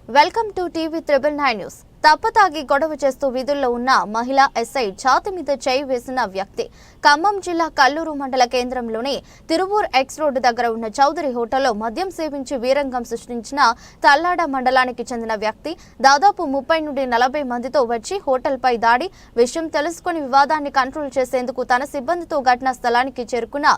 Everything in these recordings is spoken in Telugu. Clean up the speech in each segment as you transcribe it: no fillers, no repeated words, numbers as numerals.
Welcome to TV 999 news. తప్పతాగి గొడవ చేస్తూ విధుల్లో ఉన్న మహిళా ఎస్ఐ ఛాతి మీద చేయి వేసిన వ్యక్తి ఖమ్మం జిల్లా కల్లూరు మండల కేంద్రంలోని తిరువూర్ ఎక్స్ రోడ్డు దగ్గర ఉన్న చౌదరి హోటల్లో మద్యం సేవించి వీరంగం సృష్టించిన తల్లాడ మండలానికి చెందిన వ్యక్తి దాదాపు 30 నుండి 40 మందితో వచ్చి హోటల్పై దాడి విషయం తెలుసుకుని వివాదాన్ని కంట్రోల్ చేసేందుకు తన సిబ్బందితో ఘటనా స్థలానికి చేరుకున్న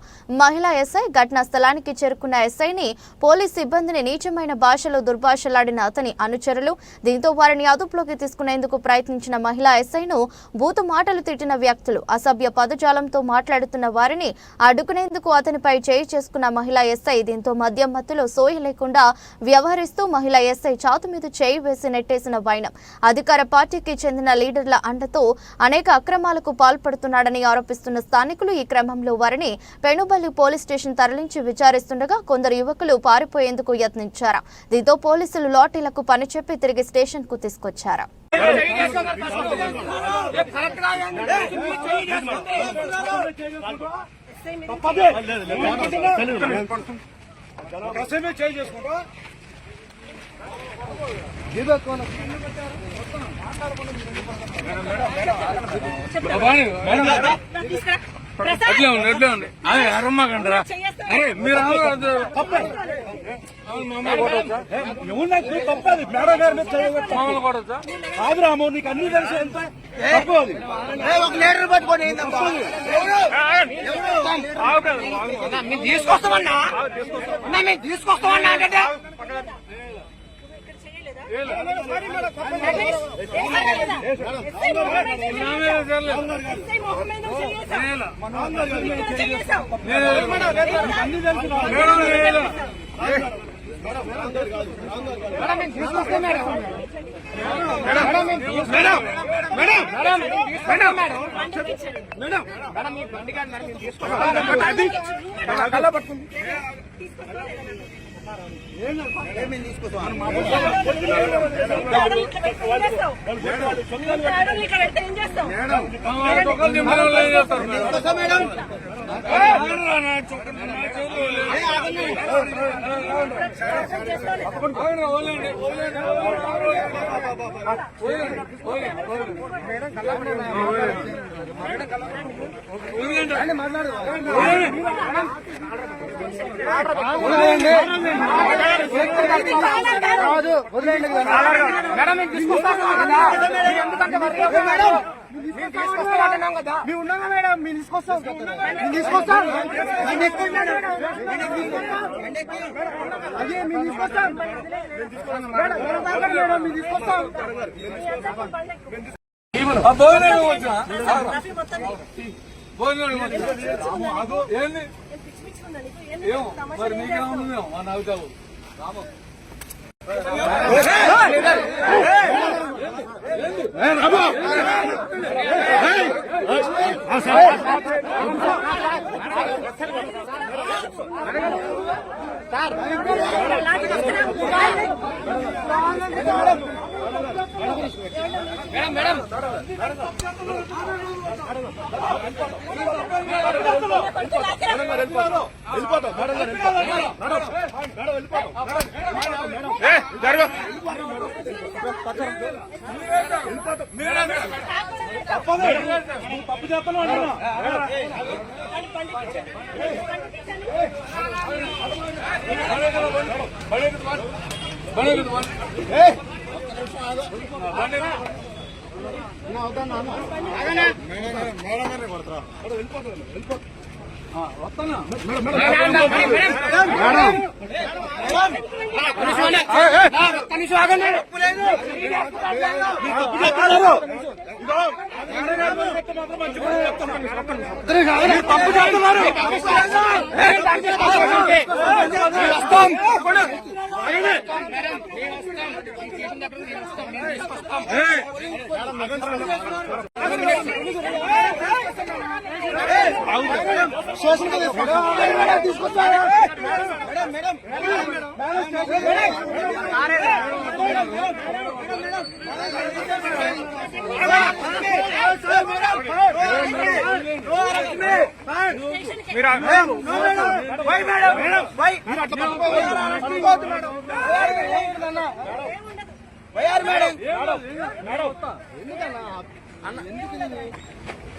మహిళా ఎస్ఐ ఘటనా స్థలానికి చేరుకున్న ఎస్ఐని పోలీస్ సిబ్బందిని నీచమైన భాషలో దుర్భాషలాడిన అతని అనుచరులు దీంతో వారిని అదుపులోకి తీసుకునేందుకు ప్రయత్నించిన మహిళా ఎస్ఐను బూతు మాటలు తిట్టిన వ్యక్తులు అసభ్య పదజాలంతో మాట్లాడుతున్న వారిని అడ్డుకునేందుకు అతనిపై చేయి చేసుకున్న మహిళా ఎస్ఐ దీంతో మద్యం మత్తులో సోయి లేకుండా వ్యవహరిస్తూ మహిళా ఎస్ఐ ఛాతీ మీద చేయి వేసి నెట్టేసిన వైనం అధికార పార్టీకి చెందిన లీడర్ల అండతో అనేక అక్రమాలకు పాల్పడుతున్నాడని ఆరోపిస్తున్న స్థానికులు ఈ క్రమంలో వారిని పెనుబల్లి పోలీస్ స్టేషన్ తరలించి విచారిస్తుండగా కొందరు యువకులు పారిపోయేందుకు యత్నించారు. దీంతో పోలీసులు లాఠీలకు పనిచెప్పి తిరిగి స్టేషన్ కు తీసుకొచ్చారు. అట్లే ఉంది అదే అరమ్మకంటారా అరే మీరు తప్పది మేడం గారి మీద కాదు రాము నీకు అన్ని తెలిసి ఎంత తప్పు అది లీటర్ పట్టుకొని తీసుకొస్తామన్నా మేము తీసుకొస్తామన్నా అంటే మేము ఉన్నాగా మేడం మేము తీసుకొస్తాం అదే మేము తీసుకొస్తాం మేడం మేము తీసుకొస్తాం ఏంది ఏమో మరి నీకేమో మా నవ్వుతావు మేడం తప్పు చేస్తాను తప్పు చేస్తున్నారు తీసుకొచ్చారు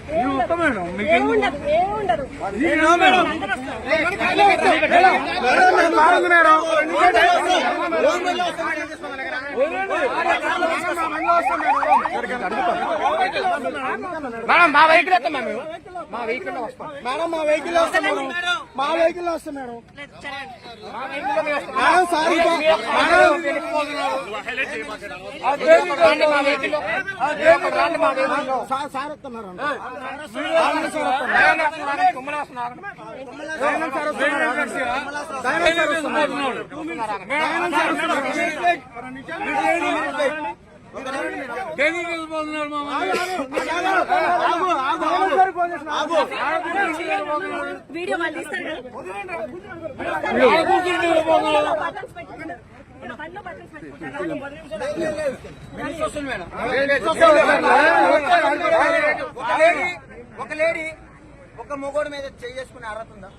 మీరు ఒక్క మేడం మీకేం మేడం మా వెహికల్ వస్తాం మేము మా వెహికల్ వస్తాం మేడం మా వెహికల్ వస్తాం మేడం మా వెహికల్ వస్తాం మేడం మేడం సారీ సార్ వస్తున్నారు దేనికి వెళ్ళిపోతున్నారు మామ వీడియో వాళ్ళు తీస్తారు ఒక లేడీ ఒక మొగోడు మీద చేసుకునే అర్హత ఉందా?